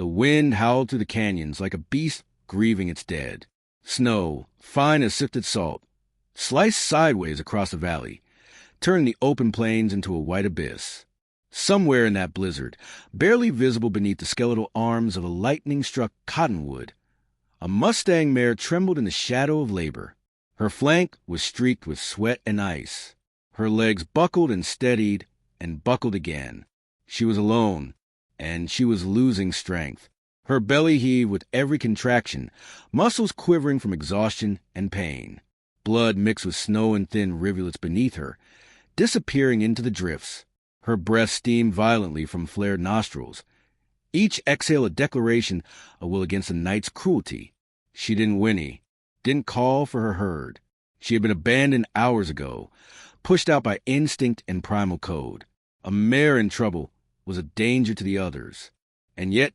The wind howled through the canyons like a beast grieving its dead. Snow, fine as sifted salt, sliced sideways across the valley, turning the open plains into a white abyss. Somewhere in that blizzard, barely visible beneath the skeletal arms of a lightning-struck cottonwood, a Mustang mare trembled in the shadow of labor. Her flank was streaked with sweat and ice. Her legs buckled and steadied and buckled again. She was alone, and she was losing strength. Her belly heaved with every contraction, muscles quivering from exhaustion and pain. Blood mixed with snow and thin rivulets beneath her, disappearing into the drifts. Her breath steamed violently from flared nostrils, each exhale a declaration of will against the night's cruelty. She didn't whinny, didn't call for her herd. She had been abandoned hours ago, pushed out by instinct and primal code. A mare in trouble was a danger to the others. And yet,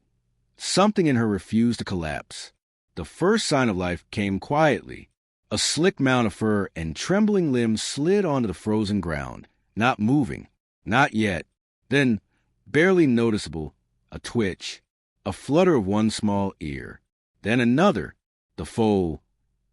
something in her refused to collapse. The first sign of life came quietly. A slick mound of fur and trembling limbs slid onto the frozen ground, not moving. Not yet. Then, barely noticeable, a twitch, a flutter of one small ear. Then another. The foal,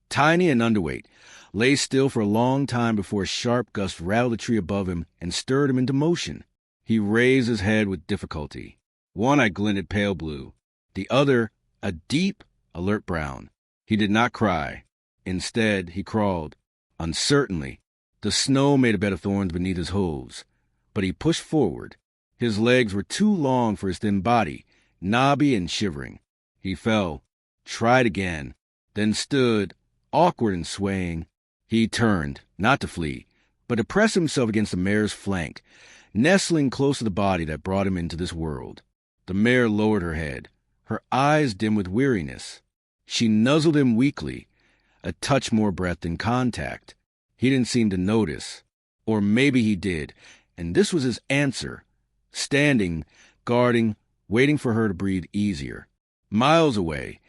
tiny and underweight, lay still for a long time before a sharp gust rattled the tree above him and stirred him into motion. He raised his head with difficulty. One eye glinted pale blue, the other a deep, alert brown. He did not cry. Instead, he crawled, uncertainly. The snow made a bed of thorns beneath his hooves. But he pushed forward. His legs were too long for his thin body, knobby and shivering. He fell, tried again, then stood, awkward and swaying. He turned, not to flee, but to press himself against the mare's flank, nestling close to the body that brought him into this world. The mare lowered her head, her eyes dim with weariness. She nuzzled him weakly, a touch more breath than contact. He didn't seem to notice. Or maybe he did, and this was his answer, standing, guarding, waiting for her to breathe easier. Miles away,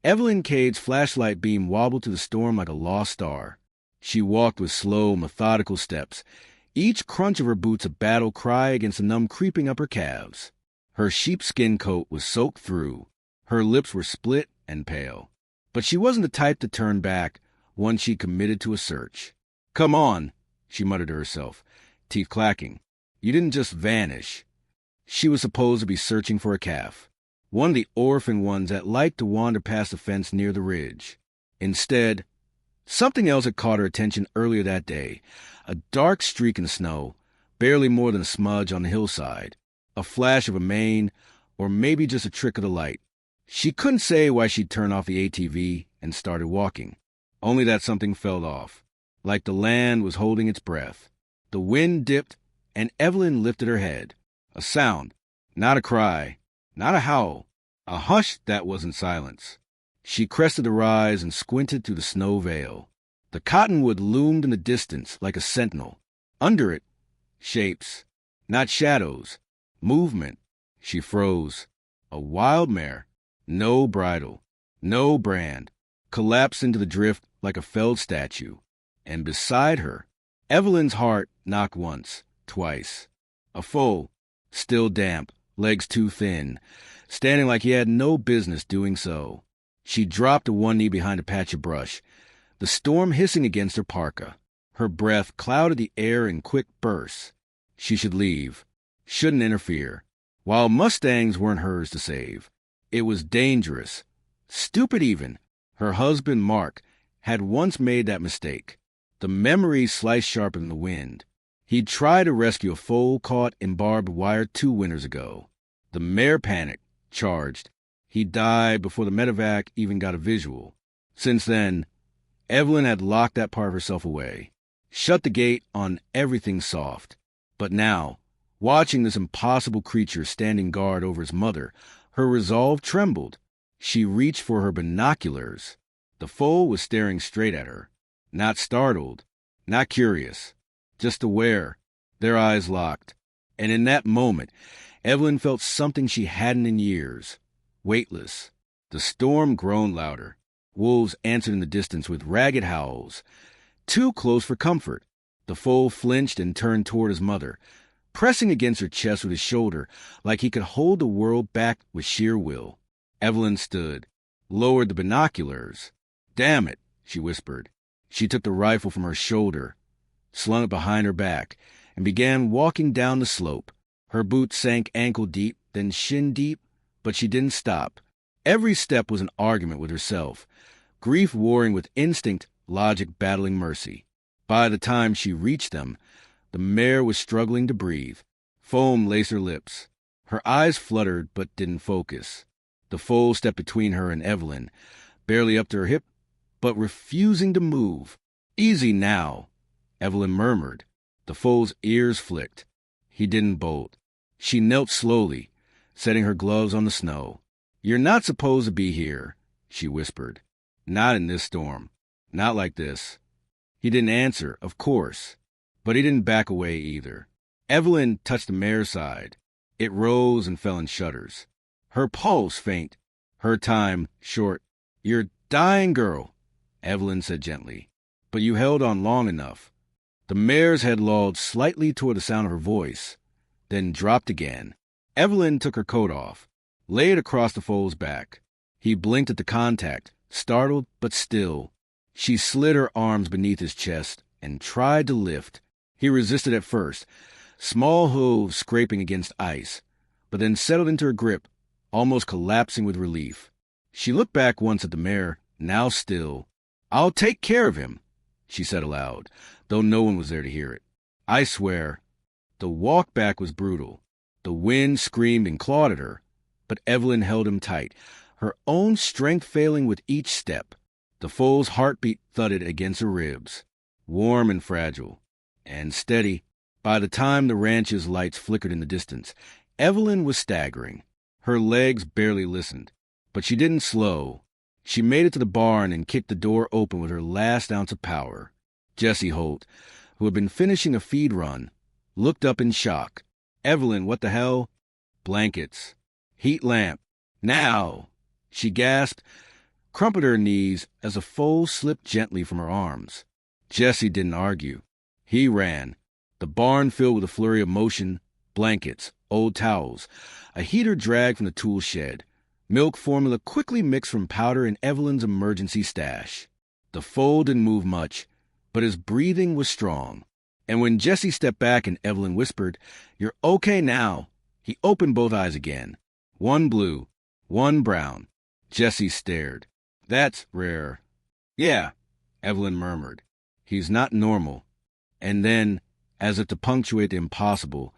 Evelyn Cade's flashlight beam wobbled through the storm like a lost star. She walked with slow, methodical steps, each crunch of her boots a battle cry against the numb creeping up her calves. Her sheepskin coat was soaked through. Her lips were split and pale. But she wasn't the type to turn back once she committed to a search. "Come on," she muttered to herself, teeth clacking. "You didn't just vanish." She was supposed to be searching for a calf, one of the orphan ones that liked to wander past the fence near the ridge. Instead, something else had caught her attention earlier that day, a dark streak in the snow, barely more than a smudge on the hillside, a flash of a mane, or maybe just a trick of the light. She couldn't say why she'd turned off the ATV and started walking, only that something fell off, like the land was holding its breath. The wind dipped, and Evelyn lifted her head. A sound, not a cry, not a howl, a hush that wasn't silence. She crested the rise and squinted through the snow veil. The cottonwood loomed in the distance like a sentinel. Under it, shapes, not shadows, movement. She froze. A wild mare, no bridle, no brand, collapsed into the drift like a felled statue. And beside her, Evelyn's heart knocked once, twice. A foal, still damp, legs too thin, standing like he had no business doing so. She dropped to one knee behind a patch of brush, the storm hissing against her parka. Her breath clouded the air in quick bursts. She should leave, shouldn't interfere. While Mustangs weren't hers to save, it was dangerous, stupid even. Her husband, Mark, had once made that mistake. The memory sliced sharp in the wind. He'd tried to rescue a foal caught in barbed wire 2 winters ago. The mare panicked, charged. He died before the medevac even got a visual. Since then, Evelyn had locked that part of herself away, shut the gate on everything soft. But now, watching this impossible creature standing guard over his mother, her resolve trembled. She reached for her binoculars. The foal was staring straight at her, not startled, not curious, just aware. Their eyes locked. And in that moment, Evelyn felt something she hadn't in years. Weightless. The storm groaned louder. Wolves answered in the distance with ragged howls. Too close for comfort. The foal flinched and turned toward his mother, pressing against her chest with his shoulder like he could hold the world back with sheer will. Evelyn stood, lowered the binoculars. "Damn it," she whispered. She took the rifle from her shoulder, slung it behind her back, and began walking down the slope. Her boots sank ankle-deep, then shin-deep, but she didn't stop. Every step was an argument with herself, grief warring with instinct, logic battling mercy. By the time she reached them, the mare was struggling to breathe. Foam laced her lips. Her eyes fluttered but didn't focus. The foal stepped between her and Evelyn, barely up to her hip, but refusing to move. "Easy now," Evelyn murmured. The foal's ears flicked. He didn't bolt. She knelt slowly, setting her gloves on the snow. "You're not supposed to be here," she whispered. "Not in this storm. Not like this." He didn't answer, of course, but he didn't back away either. Evelyn touched the mare's side. It rose and fell in shudders. Her pulse faint, her time short. "You're dying, girl," Evelyn said gently, "but you held on long enough." The mare's head lolled slightly toward the sound of her voice, then dropped again. Evelyn took her coat off, lay it across the foal's back. He blinked at the contact, startled but still. She slid her arms beneath his chest and tried to lift. He resisted at first, small hooves scraping against ice, but then settled into her grip, almost collapsing with relief. She looked back once at the mare, now still. "I'll take care of him," she said aloud, though no one was there to hear it. "I swear." The walk back was brutal. The wind screamed and clawed at her, but Evelyn held him tight, her own strength failing with each step. The foal's heartbeat thudded against her ribs, warm and fragile, and steady. By the time the ranch's lights flickered in the distance, Evelyn was staggering. Her legs barely listened, but she didn't slow. She made it to the barn and kicked the door open with her last ounce of power. Jesse Holt, who had been finishing a feed run, looked up in shock. "Evelyn, what the hell?" "Blankets. Heat lamp. Now!" She gasped, crumpled her knees as the foal slipped gently from her arms. Jesse didn't argue. He ran. The barn filled with a flurry of motion, blankets, old towels, a heater dragged from the tool shed, milk formula quickly mixed from powder in Evelyn's emergency stash. The foal didn't move much, but his breathing was strong. And when Jesse stepped back and Evelyn whispered, "You're okay now," he opened both eyes again. One blue, one brown. Jesse stared. "That's rare." "Yeah," Evelyn murmured. "He's not normal." And then, as if to punctuate the impossible,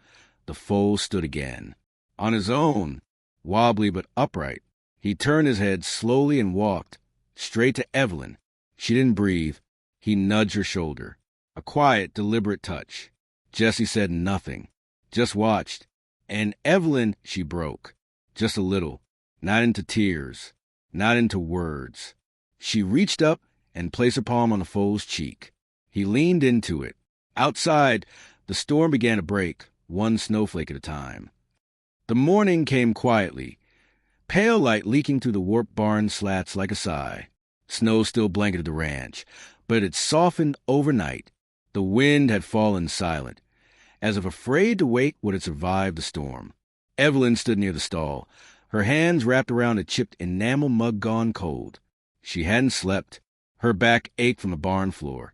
the foal stood again. On his own, wobbly but upright. He turned his head slowly and walked, straight to Evelyn. She didn't breathe. He nudged her shoulder. A quiet, deliberate touch. Jesse said nothing, just watched. And Evelyn, she broke. Just a little. Not into tears. Not into words. She reached up and placed her palm on the foal's cheek. He leaned into it. Outside, the storm began to break, one snowflake at a time. The morning came quietly, pale light leaking through the warped barn slats like a sigh. Snow still blanketed the ranch, but it softened overnight. The wind had fallen silent, as if afraid to wake what had survived the storm. Evelyn stood near the stall, her hands wrapped around a chipped enamel mug gone cold. She hadn't slept. Her back ached from the barn floor,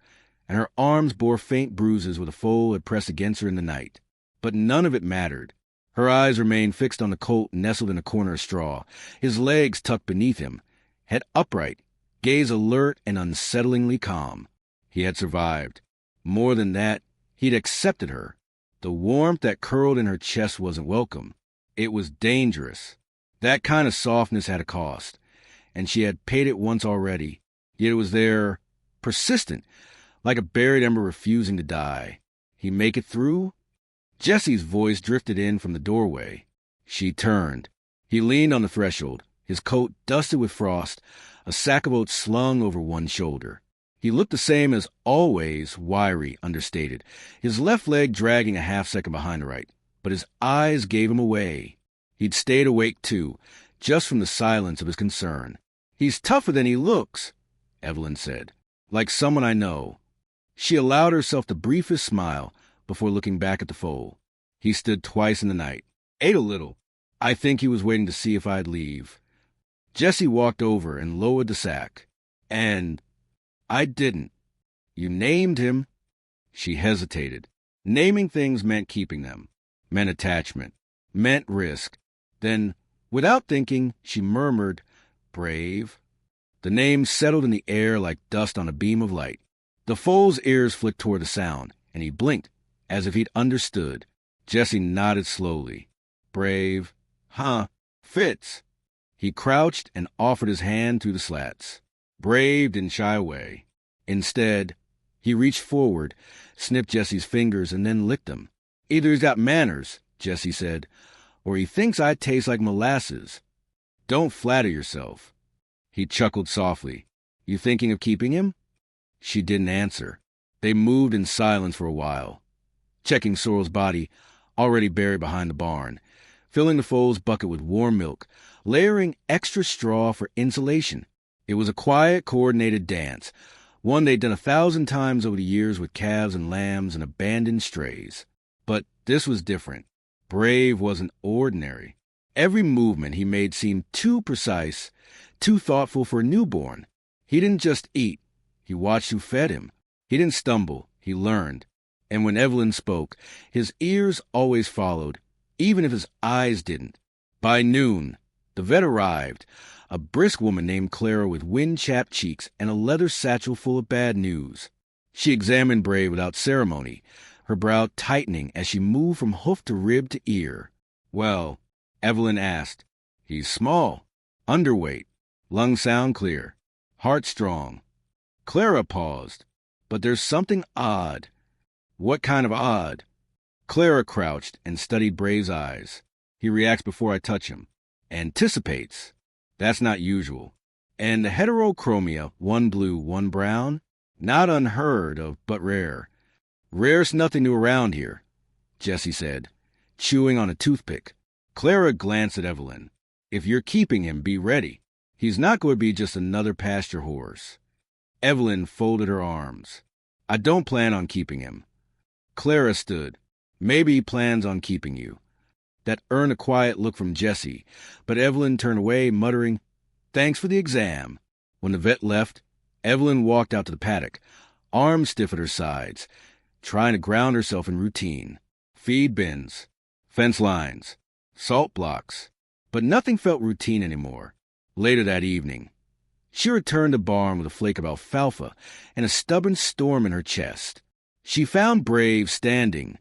and her arms bore faint bruises where the foal had pressed against her in the night. But none of it mattered. Her eyes remained fixed on the colt nestled in a corner of straw, his legs tucked beneath him, head upright, gaze alert and unsettlingly calm. He had survived. More than that, he'd accepted her. The warmth that curled in her chest wasn't welcome. It was dangerous. That kind of softness had a cost, and she had paid it once already. Yet it was there, persistent, like a buried ember refusing to die. He make it through? Jesse's voice drifted in from the doorway. She turned. He leaned on the threshold, his coat dusted with frost, a sack of oats slung over one shoulder. He looked the same as always, wiry, understated, his left leg dragging a half-second behind the right, but his eyes gave him away. He'd stayed awake, too, just from the silence of his concern. "He's tougher than he looks," Evelyn said, "like someone I know." She allowed herself the briefest smile before looking back at the foal. He stood twice in the night, ate a little. I think he was waiting to see if I'd leave. Jessie walked over and lowered the sack. And I didn't. You named him. She hesitated. Naming things meant keeping them, meant attachment, meant risk. Then, without thinking, she murmured, Brave. The name settled in the air like dust on a beam of light. The foal's ears flicked toward the sound, and he blinked, as if he'd understood. Jessie nodded slowly. Brave. Huh. Fits. He crouched and offered his hand through the slats. Brave didn't shy away. Instead, he reached forward, snipped Jessie's fingers, and then licked them. Either he's got manners, Jessie said, or he thinks I taste like molasses. Don't flatter yourself. He chuckled softly. You thinking of keeping him? She didn't answer. They moved in silence for a while, checking Sorrel's body, already buried behind the barn, filling the foal's bucket with warm milk, layering extra straw for insulation. It was a quiet, coordinated dance, one they'd done 1,000 times over the years with calves and lambs and abandoned strays. But this was different. Brave wasn't ordinary. Every movement he made seemed too precise, too thoughtful for a newborn. He didn't just eat. He watched who fed him. He didn't stumble. He learned. And when Evelyn spoke, his ears always followed, even if his eyes didn't. By noon, the vet arrived, a brisk woman named Clara with wind-chapped cheeks and a leather satchel full of bad news. She examined Brave without ceremony, her brow tightening as she moved from hoof to rib to ear. Well, Evelyn asked. He's small, underweight, lungs sound clear, heart strong. Clara paused. But there's something odd. What kind of odd? Clara crouched and studied Brave's eyes. He reacts before I touch him. Anticipates. That's not usual. And the heterochromia, one blue, one brown, not unheard of, but rare. Rare's nothing new around here, Jessie said, chewing on a toothpick. Clara glanced at Evelyn. If you're keeping him, be ready. He's not going to be just another pasture horse. Evelyn folded her arms. I don't plan on keeping him. Clara stood. Maybe he plans on keeping you. That earned a quiet look from Jessie, but Evelyn turned away, muttering, Thanks for the exam. When the vet left, Evelyn walked out to the paddock, arms stiff at her sides, trying to ground herself in routine. Feed bins, fence lines, salt blocks. But nothing felt routine anymore. Later that evening, she returned to barn with a flake of alfalfa and a stubborn storm in her chest. She found Brave standing,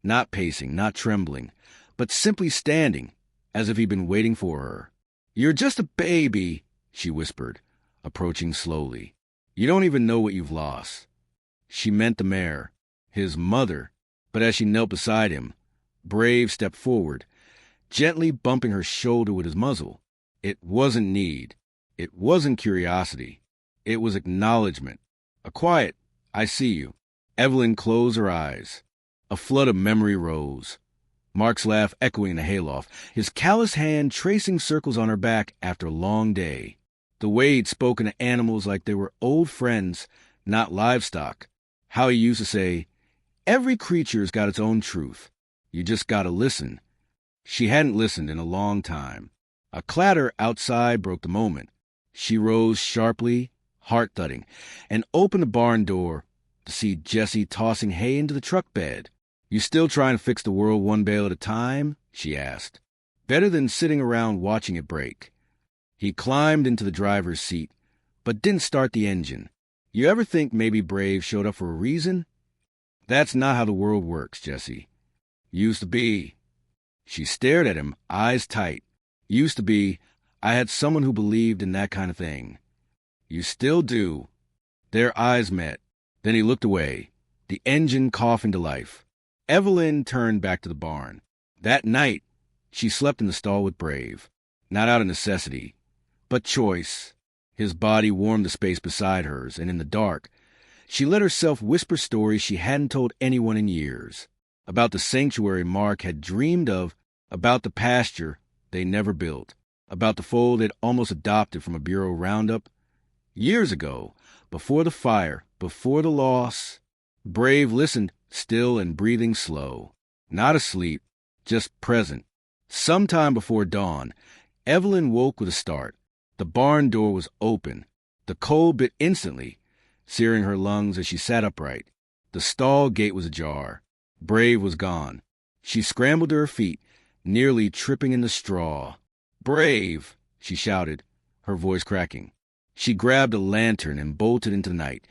not pacing, not trembling, but simply standing, as if he'd been waiting for her. You're just a baby, she whispered, approaching slowly. You don't even know what you've lost. She meant the mare, his mother, but as she knelt beside him, Brave stepped forward, gently bumping her shoulder with his muzzle. It wasn't need. It wasn't curiosity. It was acknowledgement. A quiet, I see you. Evelyn closed her eyes. A flood of memory rose. Mark's laugh echoing in the hayloft, his callous hand tracing circles on her back after a long day. The way he'd spoken to animals like they were old friends, not livestock. How he used to say, every creature's got its own truth. You just gotta listen. She hadn't listened in a long time. A clatter outside broke the moment. She rose sharply, heart-thudding, and opened the barn door to see Jessie tossing hay into the truck bed. You still trying to fix the world one bale at a time? She asked. Better than sitting around watching it break. He climbed into the driver's seat, but didn't start the engine. You ever think maybe Brave showed up for a reason? That's not how the world works, Jessie. Used to be. She stared at him, eyes tight. Used to be, I had someone who believed in that kind of thing. You still do. Their eyes met. Then he looked away, the engine coughing to life. Evelyn turned back to the barn. That night, she slept in the stall with Brave. Not out of necessity, but choice. His body warmed the space beside hers, and in the dark, she let herself whisper stories she hadn't told anyone in years. About the sanctuary Mark had dreamed of, about the pasture they never built, about the foal they'd almost adopted from a Bureau roundup. Years ago, before the fire, before the loss, Brave listened, still and breathing slow. Not asleep, just present. Sometime before dawn, Evelyn woke with a start. The barn door was open. The cold bit instantly, searing her lungs as she sat upright. The stall gate was ajar. Brave was gone. She scrambled to her feet, nearly tripping in the straw. "Brave!" she shouted, her voice cracking. She grabbed a lantern and bolted into the night,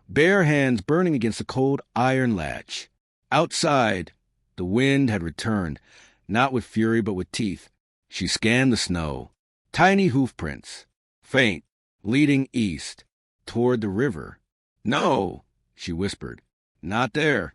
bare hands burning against the cold iron latch. Outside, the wind had returned, not with fury but with teeth. She scanned the snow. Tiny hoof prints, faint, leading east, toward the river. "No," she whispered. "Not there."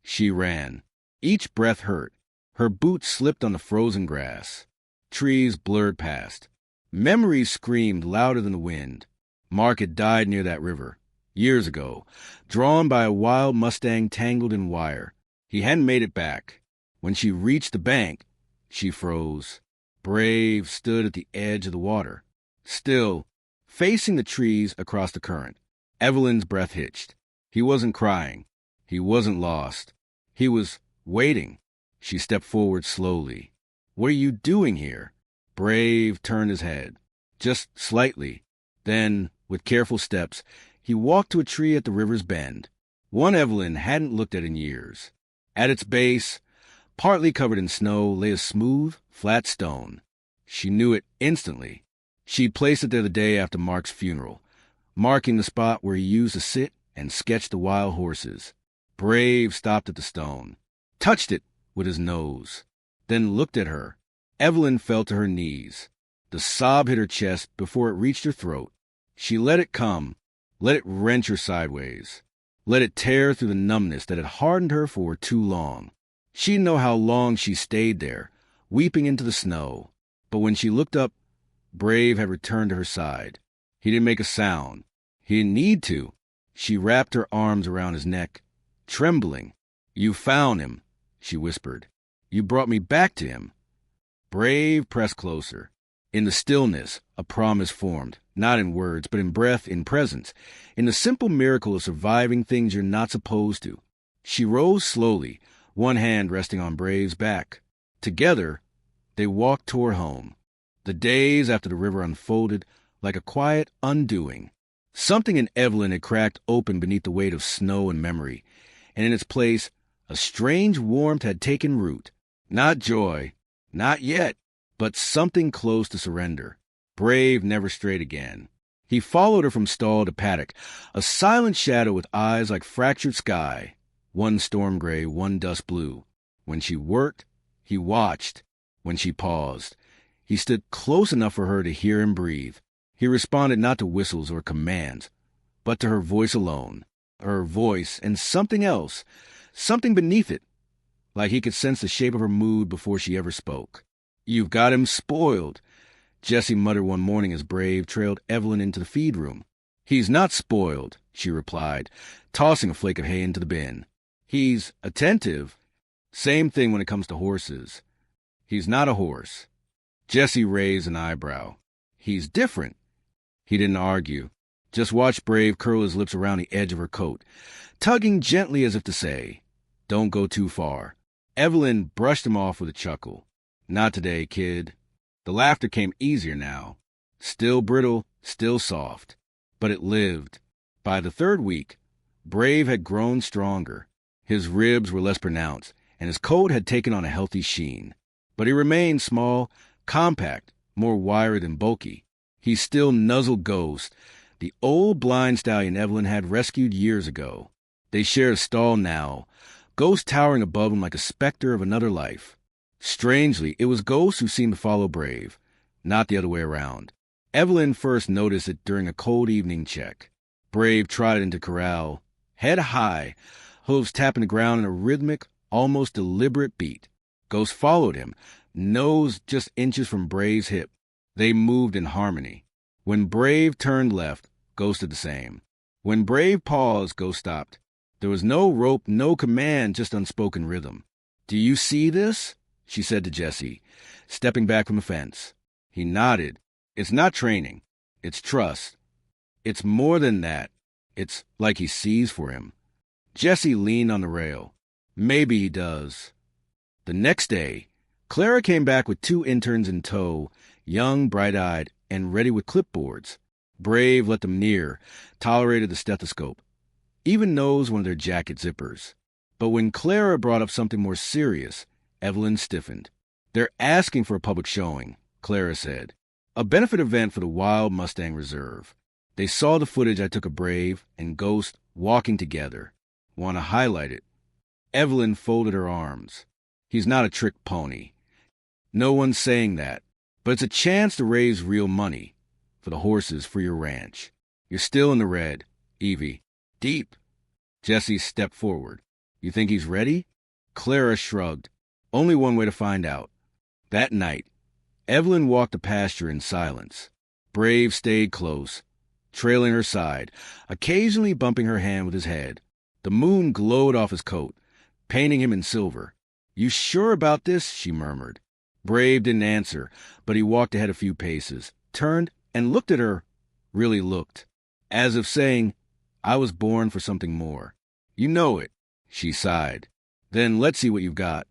She ran. Each breath hurt. Her boots slipped on the frozen grass. Trees blurred past. Memories screamed louder than the wind. Mark had died near that river, years ago, drawn by a wild Mustang tangled in wire. He hadn't made it back. When she reached the bank, she froze. Brave stood at the edge of the water, still, facing the trees across the current. Evelyn's breath hitched. He wasn't crying. He wasn't lost. He was waiting. She stepped forward slowly. "What are you doing here?" Brave turned his head, just slightly. Then, with careful steps, he walked to a tree at the river's bend, one Evelyn hadn't looked at in years. At its base, partly covered in snow, lay a smooth, flat stone. She knew it instantly. She'd placed it there the day after Mark's funeral, marking the spot where he used to sit and sketch the wild horses. Brave stopped at the stone, touched it with his nose, then looked at her. Evelyn fell to her knees. The sob hit her chest before it reached her throat. She let it come, let it wrench her sideways, let it tear through the numbness that had hardened her for too long. She didn't know how long she stayed there, weeping into the snow. But when she looked up, Brave had returned to her side. He didn't make a sound. He didn't need to. She wrapped her arms around his neck, trembling. "You found him," she whispered. "You brought me back to him." Brave pressed closer. In the stillness, a promise formed, not in words, but in breath, in presence, in the simple miracle of surviving things you're not supposed to. She rose slowly, one hand resting on Brave's back. Together, they walked toward home. The days after the river unfolded like a quiet undoing. Something in Evelyn had cracked open beneath the weight of snow and memory, and in its place, a strange warmth had taken root. Not joy, not yet, but something close to surrender. Brave never strayed again. He followed her from stall to paddock, a silent shadow with eyes like fractured sky, one storm gray, one dust blue. When she worked, he watched. When she paused, he stood close enough for her to hear him breathe. He responded not to whistles or commands, but to her voice alone. Her voice and something else, something beneath it, like he could sense the shape of her mood before she ever spoke. "You've got him spoiled," Jessie muttered one morning as Brave trailed Evelyn into the feed room. "He's not spoiled," she replied, tossing a flake of hay into the bin. "He's attentive. Same thing when it comes to horses. He's not a horse." Jessie raised an eyebrow. "He's different." He didn't argue, just watched Brave curl his lips around the edge of her coat, tugging gently as if to say, "Don't go too far." Evelyn brushed him off with a chuckle. "Not today, kid." The laughter came easier now. Still brittle, still soft. But it lived. By the third week, Brave had grown stronger. His ribs were less pronounced, and his coat had taken on a healthy sheen. But he remained small, compact, more wiry than bulky. He still nuzzled Ghost, the old blind stallion Evelyn had rescued years ago. They shared a stall now, Ghost towering above him like a specter of another life. Strangely, it was Ghost who seemed to follow Brave, not the other way around. Evelyn first noticed it during a cold evening check. Brave trotted into corral, head high, hooves tapping the ground in a rhythmic, almost deliberate beat. Ghost followed him, nose just inches from Brave's hip. They moved in harmony. When Brave turned left, Ghost did the same. When Brave paused, Ghost stopped. There was no rope, no command, just unspoken rhythm. "Do you see this?" she said to Jessie, stepping back from the fence. He nodded. "It's not training. It's trust. It's more than that. It's like he sees for him." Jessie leaned on the rail. "Maybe he does." The next day, Clara came back with 2 interns in tow, young, bright-eyed, and ready with clipboards. Brave let them near, tolerated the stethoscope, even knows one of their jacket zippers. But when Clara brought up something more serious, Evelyn stiffened. "They're asking for a public showing," Clara said. "A benefit event for the Wild Mustang Reserve. They saw the footage I took of Brave and Ghost walking together. Want to highlight it." Evelyn folded her arms. "He's not a trick pony. No one's saying that. But it's a chance to raise real money for the horses for your ranch. You're still in the red, Evie. Deep." Jesse stepped forward. "You think he's ready?" Clara shrugged. "Only one way to find out." That night, Evelyn walked the pasture in silence. Brave stayed close, trailing her side, occasionally bumping her hand with his head. The moon glowed off his coat, painting him in silver. "You sure about this?" she murmured. Brave didn't answer, but he walked ahead a few paces, turned, and looked at her, really looked, as if saying, "I was born for something more." "You know it," she sighed. "Then let's see what you've got."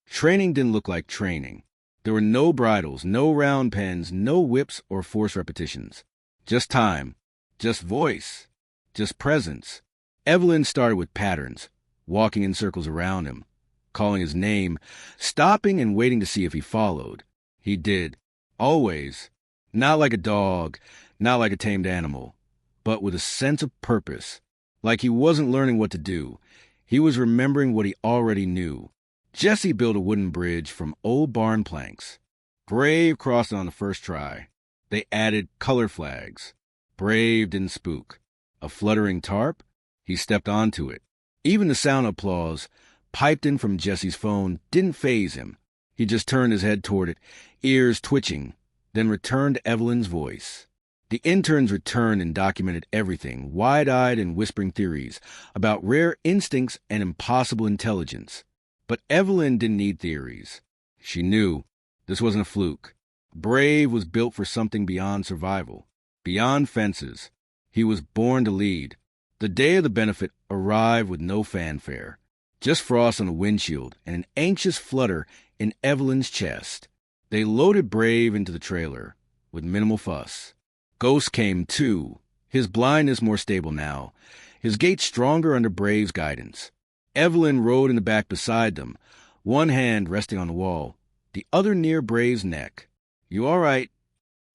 Training didn't look like training. There were no bridles, no round pens, no whips or force repetitions. Just time, just voice, just presence. Evelyn started with patterns, walking in circles around him, calling his name, stopping and waiting to see if he followed. He did. Always. Not like a dog, not like a tamed animal, but with a sense of purpose. Like he wasn't learning what to do. He was remembering what he already knew. Jesse built a wooden bridge from old barn planks. Brave crossed it on the first try. They added color flags. Brave didn't spook. A fluttering tarp? He stepped onto it. Even the sound of applause, piped in from Jesse's phone, didn't faze him. He just turned his head toward it, ears twitching, then returned to Evelyn's voice. The interns returned and documented everything, wide-eyed and whispering theories about rare instincts and impossible intelligence. But Evelyn didn't need theories. She knew this wasn't a fluke. Brave was built for something beyond survival, beyond fences. He was born to lead. The day of the benefit arrived with no fanfare, just frost on the windshield and an anxious flutter in Evelyn's chest. They loaded Brave into the trailer with minimal fuss. Ghost came too, his blindness more stable now, his gait stronger under Brave's guidance. Evelyn rode in the back beside them, one hand resting on the wall, the other near Brave's neck. "You all right?"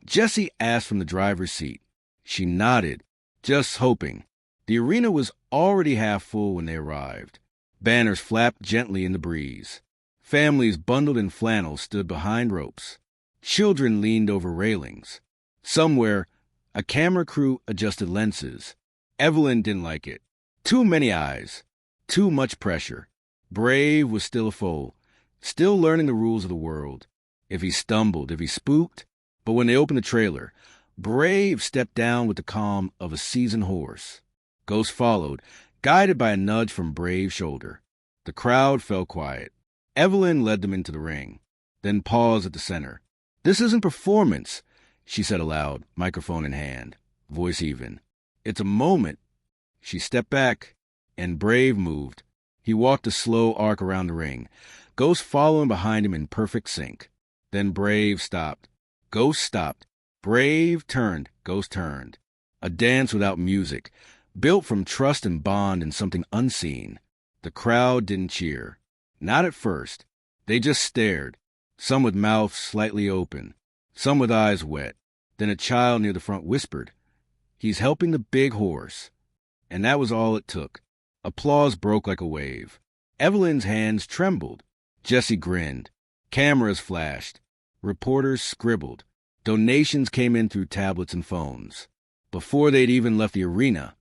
Jesse asked from the driver's seat. She nodded, just hoping. The arena was already half full when they arrived. Banners flapped gently in the breeze. Families bundled in flannel stood behind ropes. Children leaned over railings. Somewhere, a camera crew adjusted lenses. Evelyn didn't like it. Too many eyes. Too much pressure. Brave was still a foal, still learning the rules of the world. If he stumbled, if he spooked. But when they opened the trailer, Brave stepped down with the calm of a seasoned horse. Ghost followed, guided by a nudge from Brave's shoulder. The crowd fell quiet. Evelyn led them into the ring, then paused at the center. "This isn't performance," she said aloud, microphone in hand, voice even. "It's a moment." She stepped back, and Brave moved. He walked a slow arc around the ring, Ghost following behind him in perfect sync. Then Brave stopped. Ghost stopped. Brave turned. Ghost turned. A dance without music, built from trust and bond and something unseen. The crowd didn't cheer. Not at first. They just stared, some with mouths slightly open, some with eyes wet. Then a child near the front whispered, "He's helping the big horse." And that was all it took. Applause broke like a wave. Evelyn's hands trembled. Jesse grinned. Cameras flashed. Reporters scribbled. Donations came in through tablets and phones. Before they'd even left the arena,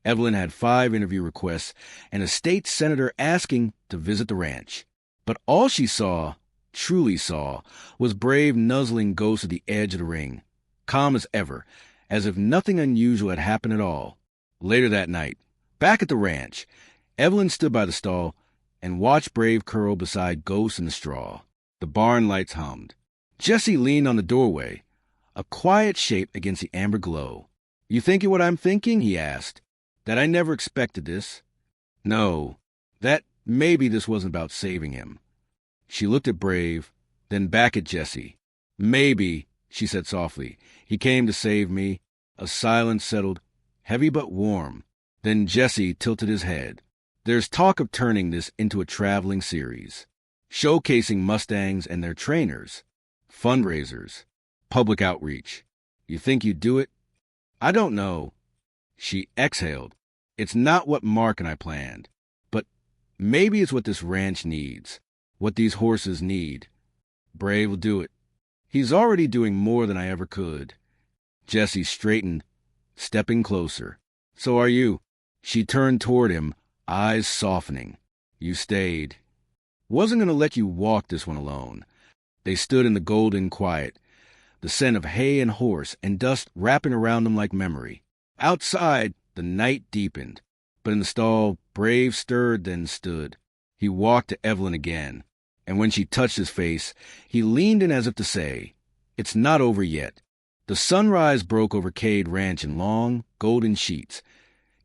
Evelyn had 5 interview requests and a state senator asking to visit the ranch. But all she saw, truly saw, was Brave nuzzling Ghost at the edge of the ring, calm as ever, as if nothing unusual had happened at all. Later that night, back at the ranch, Evelyn stood by the stall and watched Brave curl beside Ghost in the straw. The barn lights hummed. Jesse leaned on the doorway, a quiet shape against the amber glow. "You thinking what I'm thinking?" he asked. "That I never expected this? No, that maybe this wasn't about saving him." She looked at Brave, then back at Jesse. "Maybe," she said softly. "He came to save me." A silence settled, heavy but warm. Then Jesse tilted his head. "There's talk of turning this into a traveling series, showcasing Mustangs and their trainers, fundraisers, public outreach. You think you'd do it?" "I don't know." She exhaled. "It's not what Mark and I planned, but maybe it's what this ranch needs, what these horses need. Brave will do it. He's already doing more than I ever could." Jesse straightened, stepping closer. "So are you." She turned toward him, eyes softening. "You stayed. Wasn't going to let you walk this one alone." They stood in the golden quiet, the scent of hay and horse and dust wrapping around them like memory. Outside, the night deepened, but in the stall, Brave stirred, then stood. He walked to Evelyn again, and when she touched his face, he leaned in as if to say, "It's not over yet." The sunrise broke over Cade Ranch in long, golden sheets,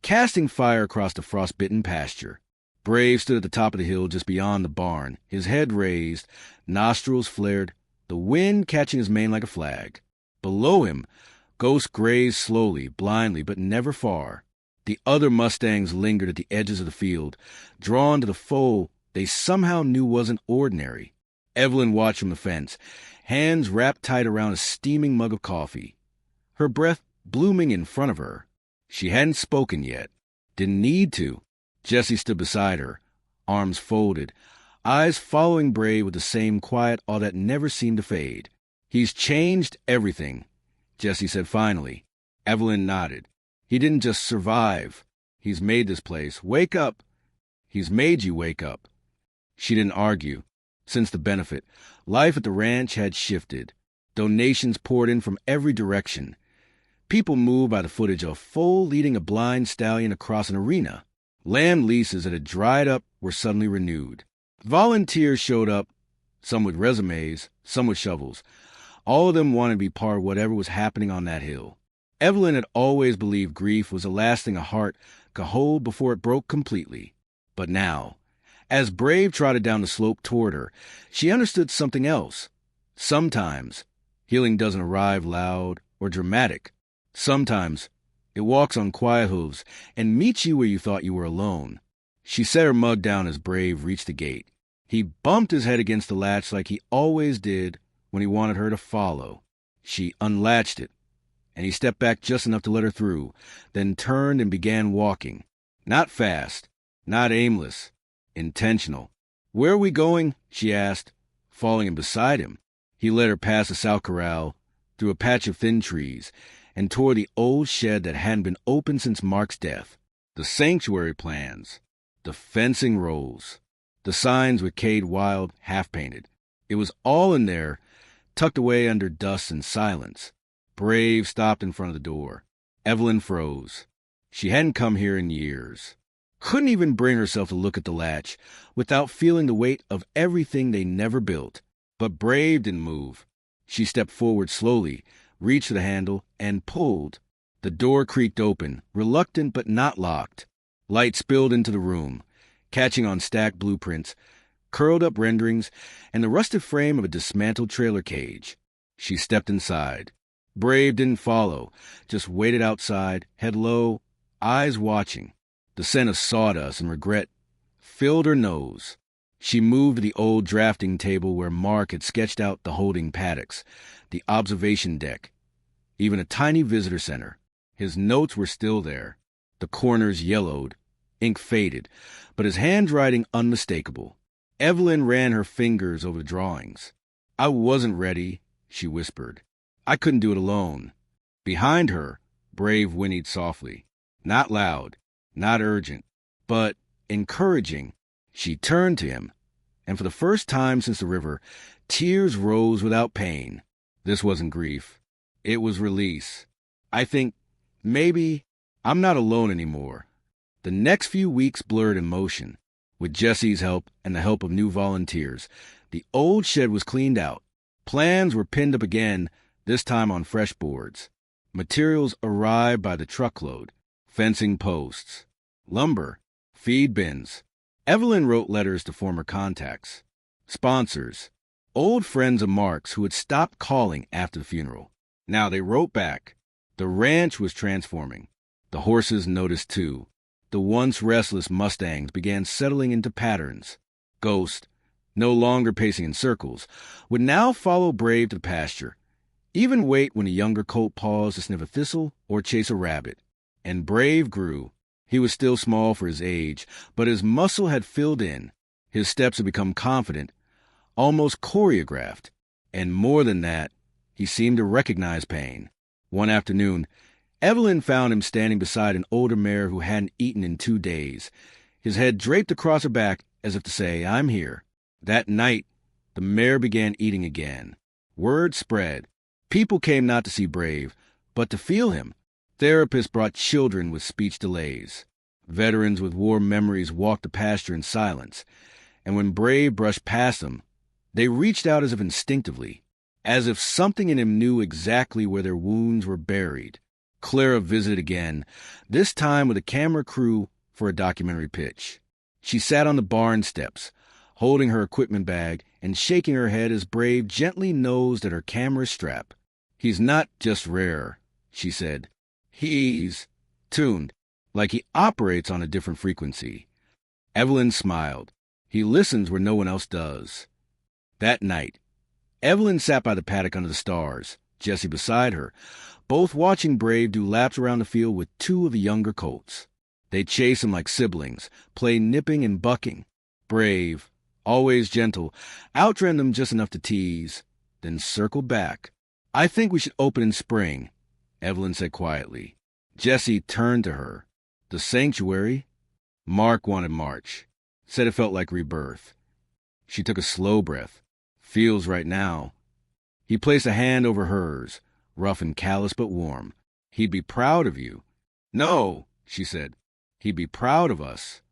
casting fire across the frostbitten pasture. Brave stood at the top of the hill just beyond the barn, his head raised, nostrils flared, the wind catching his mane like a flag. Below him, ghosts grazed slowly, blindly, but never far. The other Mustangs lingered at the edges of the field, drawn to the foal they somehow knew wasn't ordinary. Evelyn watched from the fence, hands wrapped tight around a steaming mug of coffee, her breath blooming in front of her. She hadn't spoken yet, didn't need to. Jesse stood beside her, arms folded, eyes following Brave with the same quiet awe that never seemed to fade. "He's changed everything," Jesse said finally. Evelyn nodded. "He didn't just survive. He's made this place. Wake up. He's made you wake up." She didn't argue. Since the benefit, life at the ranch had shifted. Donations poured in from every direction. People moved by the footage of Foal leading a blind stallion across an arena. Land leases that had dried up were suddenly renewed. Volunteers showed up, some with resumes, some with shovels. All of them wanted to be part of whatever was happening on that hill. Evelyn had always believed grief was the last thing a heart could hold before it broke completely. But now, as Brave trotted down the slope toward her, she understood something else. Sometimes, healing doesn't arrive loud or dramatic. Sometimes, it walks on quiet hooves and meets you where you thought you were alone. She set her mug down as Brave reached the gate. He bumped his head against the latch like he always did when he wanted her to follow. She unlatched it, and he stepped back just enough to let her through, then turned and began walking. Not fast, not aimless, intentional. "Where are we going?" she asked, falling in beside him. He led her past the sow corral, through a patch of thin trees, and toward the old shed that hadn't been opened since Mark's death. The sanctuary plans, the fencing rolls, the signs with Cade Wild half-painted. It was all in there, tucked away under dust and silence. Brave stopped in front of the door. Evelyn froze. She hadn't come here in years. Couldn't even bring herself to look at the latch without feeling the weight of everything they never built. But Brave didn't move. She stepped forward slowly, reached for the handle, and pulled. The door creaked open, reluctant but not locked. Light spilled into the room, catching on stacked blueprints, curled-up renderings, and the rusted frame of a dismantled trailer cage. She stepped inside. Brave didn't follow, just waited outside, head low, eyes watching. The scent of sawdust and regret filled her nose. She moved to the old drafting table where Mark had sketched out the holding paddocks, the observation deck, even a tiny visitor center. His notes were still there, the corners yellowed, ink faded, but his handwriting unmistakable. Evelyn ran her fingers over the drawings. "I wasn't ready," she whispered. "I couldn't do it alone." Behind her, Brave whinnied softly. Not loud, not urgent, but encouraging. She turned to him, and for the first time since the river, tears rose without pain. This wasn't grief. It was release. "I think, maybe, I'm not alone anymore." The next few weeks blurred in motion. With Jesse's help and the help of new volunteers, the old shed was cleaned out. Plans were pinned up again, this time on fresh boards. Materials arrived by the truckload. Fencing posts, lumber, feed bins. Evelyn wrote letters to former contacts, sponsors, Old friends of Mark's who had stopped calling after the funeral. Now they wrote back. The ranch was transforming. The horses noticed too. The once restless Mustangs began settling into patterns. Ghost, no longer pacing in circles, would now follow Brave to the pasture, even wait when a younger colt paused to sniff a thistle or chase a rabbit. And Brave grew. He was still small for his age, but his muscle had filled in. His steps had become confident, almost choreographed. And more than that, he seemed to recognize pain. One afternoon, Evelyn found him standing beside an older mare who hadn't eaten in 2 days, his head draped across her back as if to say, "I'm here." That night, the mare began eating again. Word spread. People came not to see Brave, but to feel him. Therapists brought children with speech delays. Veterans with war memories walked the pasture in silence, and when Brave brushed past them, they reached out as if instinctively, as if something in him knew exactly where their wounds were buried. Clara visited again, this time with a camera crew for a documentary pitch. She sat on the barn steps, holding her equipment bag and shaking her head as Brave gently nosed at her camera strap. "He's not just rare," she said. "He's tuned, like he operates on a different frequency." Evelyn smiled. "He listens where no one else does." That night, Evelyn sat by the paddock under the stars, Jessie beside her, both watching Brave do laps around the field with 2 of the younger colts. They chase him like siblings, play nipping and bucking. Brave, always gentle, outran them just enough to tease, then circled back. "I think we should open in spring," Evelyn said quietly. Jessie turned to her. "The sanctuary?" Mark wanted March, said it felt like rebirth. She took a slow breath. "Feels right now." He placed a hand over hers, rough and callous but warm. "He'd be proud of you." "No," she said. "He'd be proud of us."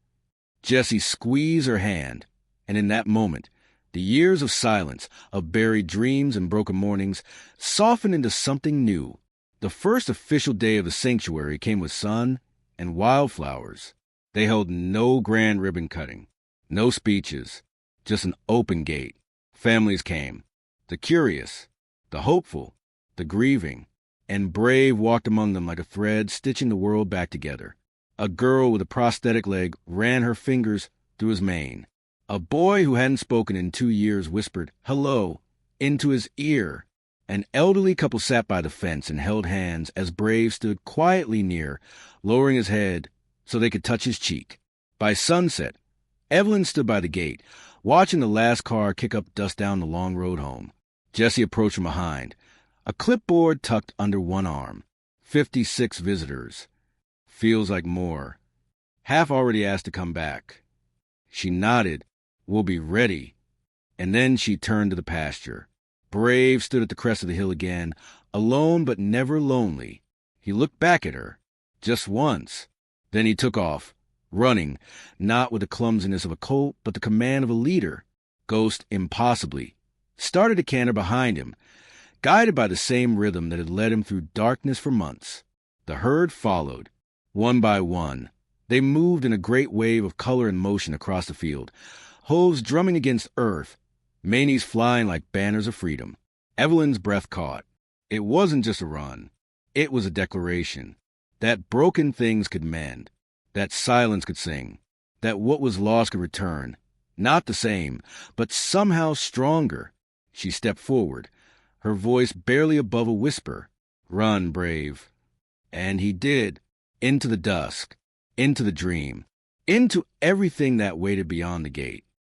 Jessie squeezed her hand, and in that moment, the years of silence, of buried dreams and broken mornings, softened into something new. The first official day of the sanctuary came with sun and wildflowers. They held no grand ribbon cutting, no speeches, just an open gate. Families came, the curious, the hopeful, the grieving, and Brave walked among them like a thread stitching the world back together. A girl with a prosthetic leg ran her fingers through his mane. A boy who hadn't spoken in 2 years whispered, "Hello," into his ear. An elderly couple sat by the fence and held hands as Brave stood quietly near, lowering his head so they could touch his cheek. By sunset, Evelyn stood by the gate, watching the last car kick up dust down the long road home. Jessie approached from behind, a clipboard tucked under one arm. 56 visitors. Feels like more. Half already asked to come back. She nodded. "We'll be ready." And then she turned to the pasture. Brave stood at the crest of the hill again, alone but never lonely. He looked back at her, just once. Then he took off, running, not with the clumsiness of a colt, but the command of a leader. Ghost impossibly started to canter behind him, guided by the same rhythm that had led him through darkness for months. The herd followed, one by one. They moved in a great wave of color and motion across the field, hooves drumming against earth, manes flying like banners of freedom. Evelyn's breath caught. It wasn't just a run. It was a declaration that broken things could mend, that silence could sing, that what was lost could return. Not the same, but somehow stronger. She stepped forward, her voice barely above a whisper. "Run, Brave." And he did, into the dusk, into the dream, into everything that waited beyond the gate.